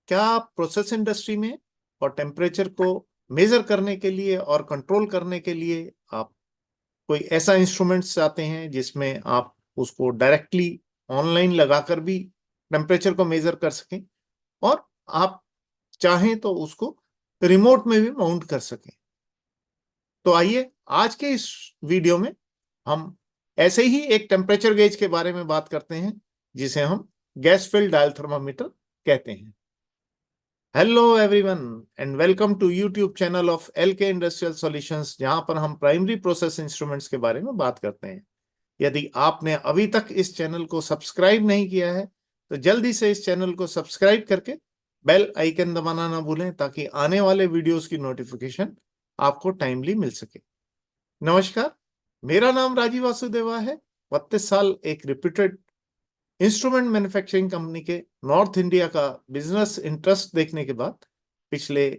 क्या आप process industry में और टेम्परेचर को मेजर करने के लिए और कंट्रोल करने के लिए आप कोई ऐसा इंस्ट्रूमेंट्स चाहते हैं जिसमें आप उसको डायरेक्टली ऑनलाइन लगाकर भी टेम्परेचर को मेजर कर सकें, और आप चाहें तो उसको रिमोट में भी माउंट कर सकें? तो आइए आज के इस वीडियो में हम ऐसे ही एक टेम्परेचर गेज के बारे में बात करते हैं जिसे हम गैस फिल्ड डायल थर्मामीटर कहते हैं। Hello everyone and welcome to YouTube channel of LK industrial solutions, जहां पर हम प्राइमरी प्रोसेस इंस्ट्रूमेंट्स के बारे में बात करते हैं। यदि आपने अभी तक इस चैनल को सब्सक्राइब नहीं किया है तो जल्दी से इस चैनल को सब्सक्राइब करके बेल आइकन दबाना ना भूलें ताकि आने वाले वीडियोस की नोटिफिकेशन आपको टाइमली मिल सके। नमस्कार, मेरा नाम राजीव वासुदेवा है। 32 साल एक रिप्यूटेड इंस्ट्रूमेंट मैन्युफैक्चरिंग कंपनी के नॉर्थ इंडिया का बिजनेस इंटरेस्ट देखने के बाद पिछले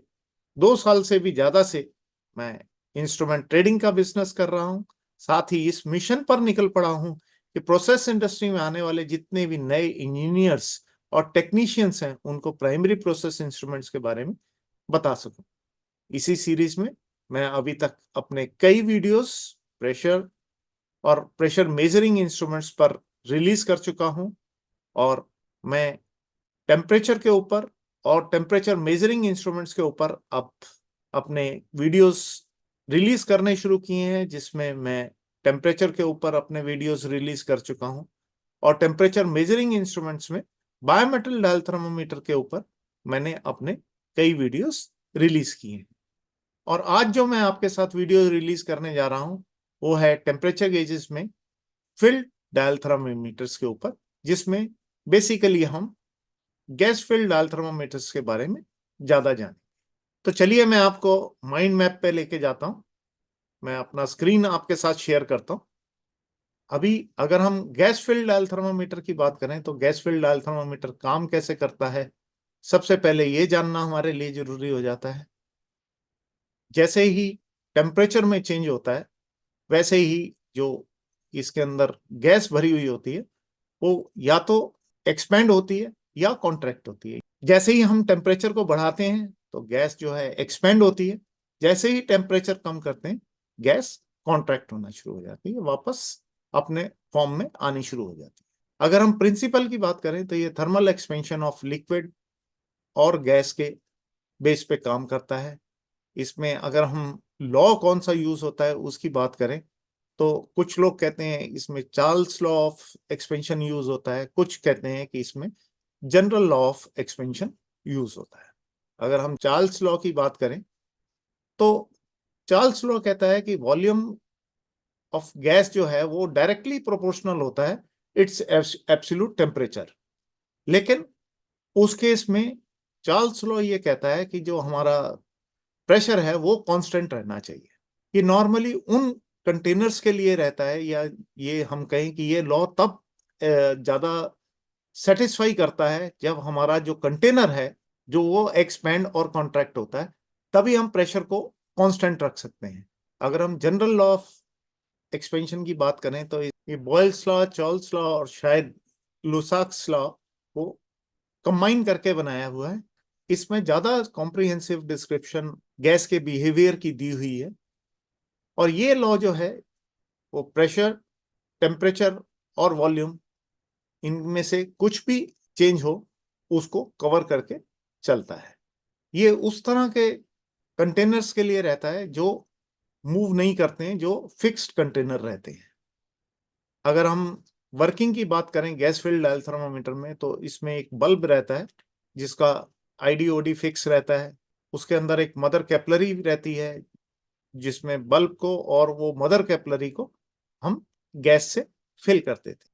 2 साल से भी ज्यादा से मैं इंस्ट्रूमेंट ट्रेडिंग का बिजनेस कर रहा हूं। साथ ही इस मिशन पर निकल पड़ा हूं कि प्रोसेस इंडस्ट्री में आने वाले जितने भी नए इंजीनियर्स और टेक्नीशियंस हैं उनको प्राइमरी प्रोसेस इंस्ट्रूमेंट्स के बारे में बता सकूं। इसी सीरीज में मैं अभी तक अपने कई वीडियोस प्रेशर और प्रेशर मेजरिंग इंस्ट्रूमेंट्स पर रिलीज कर चुका हूं, और मैं टेम्परेचर के ऊपर और टेम्परेचर मेजरिंग इंस्ट्रूमेंट्स के ऊपर अब अपने वीडियोस रिलीज करने शुरू किए हैं, जिसमें मैं टेम्परेचर के ऊपर अपने वीडियोस रिलीज कर चुका हूं और टेम्परेचर मेजरिंग इंस्ट्रूमेंट्स में बायोमेटल डायल थर्मामीटर के ऊपर मैंने अपने कई वीडियोस रिलीज किए हैं। और आज जो मैं आपके साथ वीडियो रिलीज करने जा रहा हूं वो है टेम्परेचर गेजेस में फिल्ड डायल थर्मामीटर्स के ऊपर, जिसमें बेसिकली हम गैस फिल्ड डायल थर्मामीटर्स के बारे में ज्यादा जाने। तो चलिए मैं आपको माइंड मैप पे लेके जाता हूं। मैं अपना स्क्रीन आपके साथ शेयर करता हूं। अभी अगर हम गैस फिल्ड डायल थर्मामीटर की बात करें तो गैस फिल्ड डायल थर्मामीटर काम कैसे करता है, सबसे पहले ये जानना हमारे लिए जरूरी हो जाता है। जैसे ही टेम्परेचर में चेंज होता है वैसे ही जो इसके अंदर गैस भरी हुई होती है वो या तो एक्सपेंड होती है या कॉन्ट्रैक्ट होती है। जैसे ही हम टेम्परेचर को बढ़ाते हैं तो गैस जो है एक्सपेंड होती है, जैसे ही टेम्परेचर कम करते हैं गैस कॉन्ट्रैक्ट होना शुरू हो जाती है, वापस अपने फॉर्म में आनी शुरू हो जाती है। अगर हम प्रिंसिपल की बात करें तो ये थर्मल एक्सपेंशन ऑफ लिक्विड और गैस के बेस पे काम करता है। इसमें अगर हम लॉ कौन सा यूज होता है उसकी बात करें तो कुछ लोग कहते हैं इसमें Charles law of expansion use होता है, कुछ कहते हैं कि इसमें general law of expansion use होता है। अगर हम चार्ल्स लॉ की बात करें तो चार्ल्स लॉ कहता है कि वॉल्यूम ऑफ गैस जो है वो डायरेक्टली प्रोपोर्शनल होता है इट्स एब्सोल्यूट टेम्परेचर। लेकिन उस केस में चार्ल्स लॉ ये कहता है कि जो हमारा प्रेशर है वो कांस्टेंट रहना चाहिए। ये नॉर्मली उन कंटेनर्स के लिए रहता है, या ये हम कहें कि ये लॉ तब ज्यादा सेटिस्फाई करता है जब हमारा जो कंटेनर है जो वो एक्सपेंड और कॉन्ट्रैक्ट होता है, तभी हम प्रेशर को कांस्टेंट रख सकते हैं। अगर हम जनरल लॉ ऑफ एक्सपेंशन की बात करें तो ये बॉयल्स लॉ, चार्ल्स लॉ और शायद लुसाक्स लॉ को कंबाइन करके बनाया हुआ है। इसमें ज्यादा कॉम्प्रिहेंसिव डिस्क्रिप्शन गैस के बिहेवियर की दी हुई है, और ये लॉ जो है वो प्रेशर, टेम्परेचर और वॉल्यूम इनमें से कुछ भी चेंज हो उसको कवर करके चलता है। ये उस तरह के कंटेनर्स के लिए रहता है जो मूव नहीं करते हैं, जो फिक्स्ड कंटेनर रहते हैं। अगर हम वर्किंग की बात करें गैस फिल्ड डायल थर्मामीटर में तो इसमें एक बल्ब रहता है जिसका आईडीओडी फिक्स रहता है। उसके अंदर एक मदर कैपलरी रहती है जिसमें बल्ब को और वो मदर कैपलरी को हम गैस से फिल करते थे,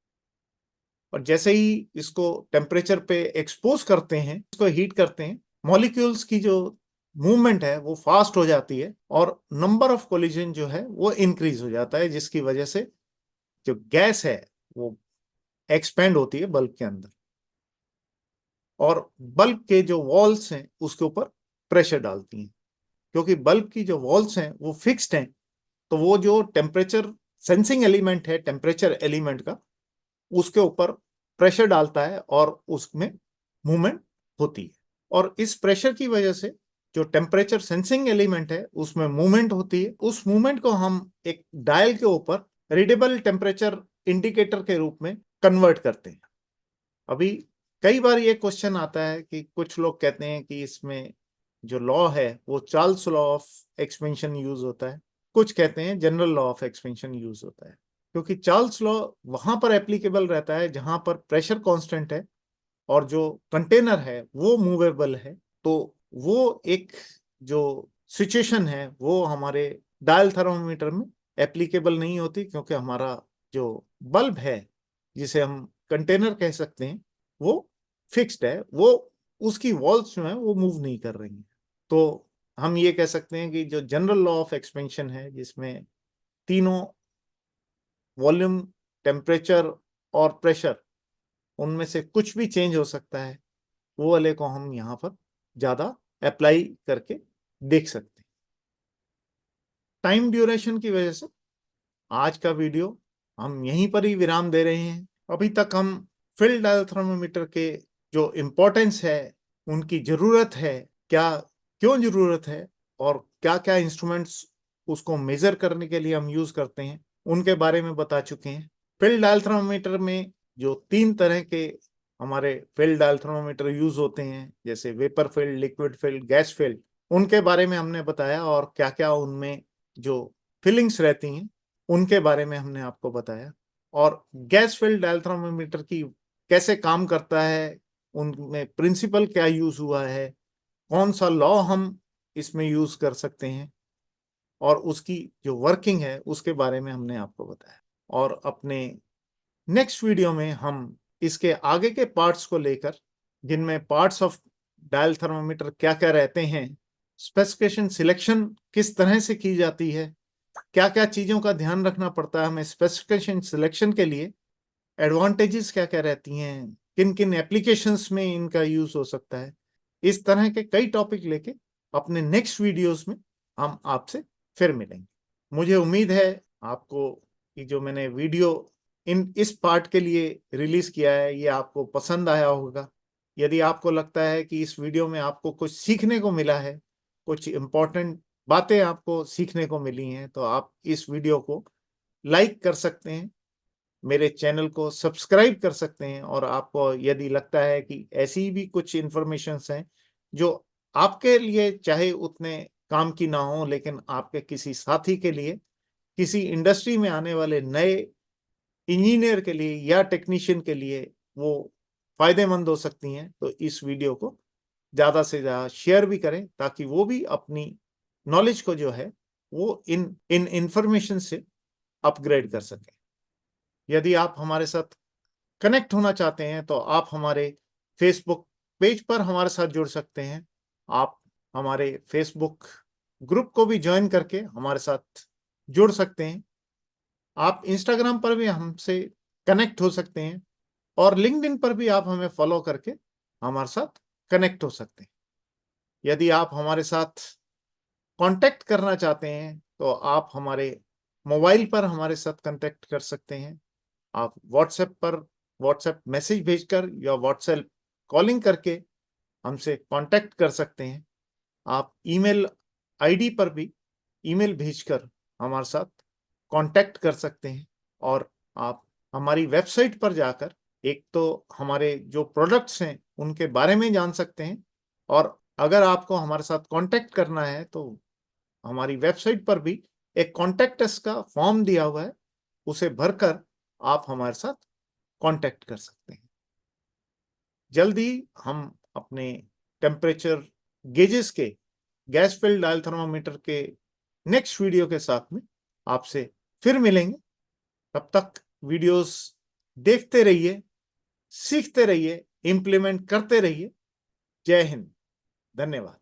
और जैसे ही इसको टेम्परेचर पे एक्सपोज करते हैं, इसको हीट करते हैं, मॉलिक्यूल्स की जो मूवमेंट है वो फास्ट हो जाती है और नंबर ऑफ कोलिजन जो है वो इंक्रीज हो जाता है, जिसकी वजह से जो गैस है वो एक्सपेंड होती है बल्ब के अंदर, और बल्ब के जो वॉल्स हैं उसके ऊपर प्रेशर डालती हैं। क्योंकि बल्ब की जो वॉल्स हैं वो फिक्स्ड हैं तो वो जो टेम्परेचर सेंसिंग एलिमेंट है, टेम्परेचर एलिमेंट का, उसके ऊपर प्रेशर डालता है और उसमें मूवमेंट होती है। और इस प्रेशर की वजह से जो टेम्परेचर सेंसिंग एलिमेंट है उसमें मूवमेंट होती है। उस मूवमेंट को हम एक डायल के ऊपर रीडेबल टेम्परेचर इंडिकेटर के रूप में कन्वर्ट करते हैं। अभी कई बार ये क्वेश्चन आता है कि कुछ लोग कहते हैं कि इसमें जो लॉ है वो Charles law of expansion use होता है, कुछ कहते हैं general law of expansion use होता है। क्योंकि चार्ल्स लॉ वहां पर एप्लीकेबल रहता है जहां पर प्रेशर कांस्टेंट है और जो कंटेनर है वो मूवेबल है। तो वो एक जो सिचुएशन है वो हमारे डायल थर्मोमीटर में एप्लीकेबल नहीं होती, क्योंकि हमारा जो बल्ब है जिसे हम कंटेनर कह सकते हैं वो फिक्स्ड है, वो उसकी वॉल्स जो है वो मूव नहीं कर रही हैं। तो हम ये कह सकते हैं कि जो जनरल लॉ ऑफ एक्सपेंशन है जिसमें तीनों वॉल्यूम, टेम्परेचर और प्रेशर, उनमें से कुछ भी चेंज हो सकता है, वो वाले को हम यहाँ पर ज्यादा अप्लाई करके देख सकते हैं। टाइम ड्यूरेशन की वजह से आज का वीडियो हम यहीं पर ही विराम दे रहे हैं। अभी तक हम फील्ड डायल थर्मोमीटर के जो इम्पोर्टेंस है, उनकी जरूरत है, क्या क्यों जरूरत है और क्या क्या इंस्ट्रूमेंट्स उसको मेजर करने के लिए हम यूज करते हैं, उनके बारे में बता चुके हैं। फील्ड डायल थर्मोमीटर में जो 3 तरह के हमारे फील्ड डायल थर्मोमीटर यूज होते हैं, जैसे vapour field, liquid field, gas field, उनके बारे में हमने बताया और क्या क्या उनमें जो फीलिंग्स रहती हैं उनके बारे में हमने आपको बताया। और गैस फील्ड डायल थर्मोमीटर की कैसे काम करता है, उनमें प्रिंसिपल क्या यूज हुआ है, कौन सा लॉ हम इसमें यूज कर सकते हैं और उसकी जो वर्किंग है उसके बारे में हमने आपको बताया। और अपने नेक्स्ट वीडियो में हम इसके आगे के पार्ट्स को लेकर, जिनमें पार्ट्स ऑफ डायल थर्मोमीटर क्या क्या रहते हैं, स्पेसिफिकेशन सिलेक्शन किस तरह से की जाती है, क्या क्या चीजों का ध्यान रखना पड़ता है हमें स्पेसिफिकेशन सिलेक्शन के लिए, एडवांटेजेस क्या क्या रहती हैं, किन किन एप्लीकेशंस में इनका यूज हो सकता है, इस तरह के कई टॉपिक लेके अपने नेक्स्ट वीडियोस में हम आपसे फिर मिलेंगे। मुझे उम्मीद है आपको कि जो मैंने वीडियो इस पार्ट के लिए रिलीज किया है ये आपको पसंद आया होगा। यदि आपको लगता है कि इस वीडियो में आपको कुछ सीखने को मिला है, कुछ इम्पोर्टेंट बातें आपको सीखने को मिली हैं, तो आप इस वीडियो को लाइक कर सकते हैं, मेरे चैनल को सब्सक्राइब कर सकते हैं, और आपको यदि लगता है कि ऐसी भी कुछ इंफॉर्मेशंस हैं जो आपके लिए चाहे उतने काम की ना हो लेकिन आपके किसी साथी के लिए, किसी इंडस्ट्री में आने वाले नए इंजीनियर के लिए या टेक्नीशियन के लिए वो फायदेमंद हो सकती हैं, तो इस वीडियो को ज़्यादा से ज़्यादा शेयर भी करें ताकि वो भी अपनी नॉलेज को जो है वो इन इन इंफॉर्मेशन से अपग्रेड कर सकें। यदि आप हमारे साथ कनेक्ट होना चाहते हैं तो आप हमारे फेसबुक पेज पर हमारे साथ जुड़ सकते हैं। आप हमारे फेसबुक ग्रुप को भी ज्वाइन करके हमारे साथ जुड़ सकते हैं। आप इंस्टाग्राम पर भी हमसे कनेक्ट हो सकते हैं और लिंक्डइन पर भी आप हमें फॉलो करके हमारे साथ कनेक्ट हो सकते हैं। यदि आप हमारे साथ कांटेक्ट करना चाहते हैं तो आप हमारे मोबाइल पर हमारे साथ कांटेक्ट कर सकते हैं। आप व्हाट्सएप पर व्हाट्सएप मैसेज भेजकर या व्हाट्सएप कॉलिंग करके हमसे कांटेक्ट कर सकते हैं। आप ईमेल आईडी पर भी ईमेल भेजकर हमारे साथ कांटेक्ट कर सकते हैं। और आप हमारी वेबसाइट पर जाकर एक तो हमारे जो प्रोडक्ट्स हैं उनके बारे में जान सकते हैं, और अगर आपको हमारे साथ कांटेक्ट करना है तो हमारी वेबसाइट पर भी एक कांटेक्ट अस का फॉर्म दिया हुआ है, उसे भरकर आप हमारे साथ कांटेक्ट कर सकते हैं। जल्दी हम अपने टेम्परेचर गेजेस के गैस फील्ड डायल थर्मामीटर के नेक्स्ट वीडियो के साथ में आपसे फिर मिलेंगे। तब तक वीडियोस देखते रहिए, सीखते रहिए, इंप्लीमेंट करते रहिए। जय हिंद, धन्यवाद।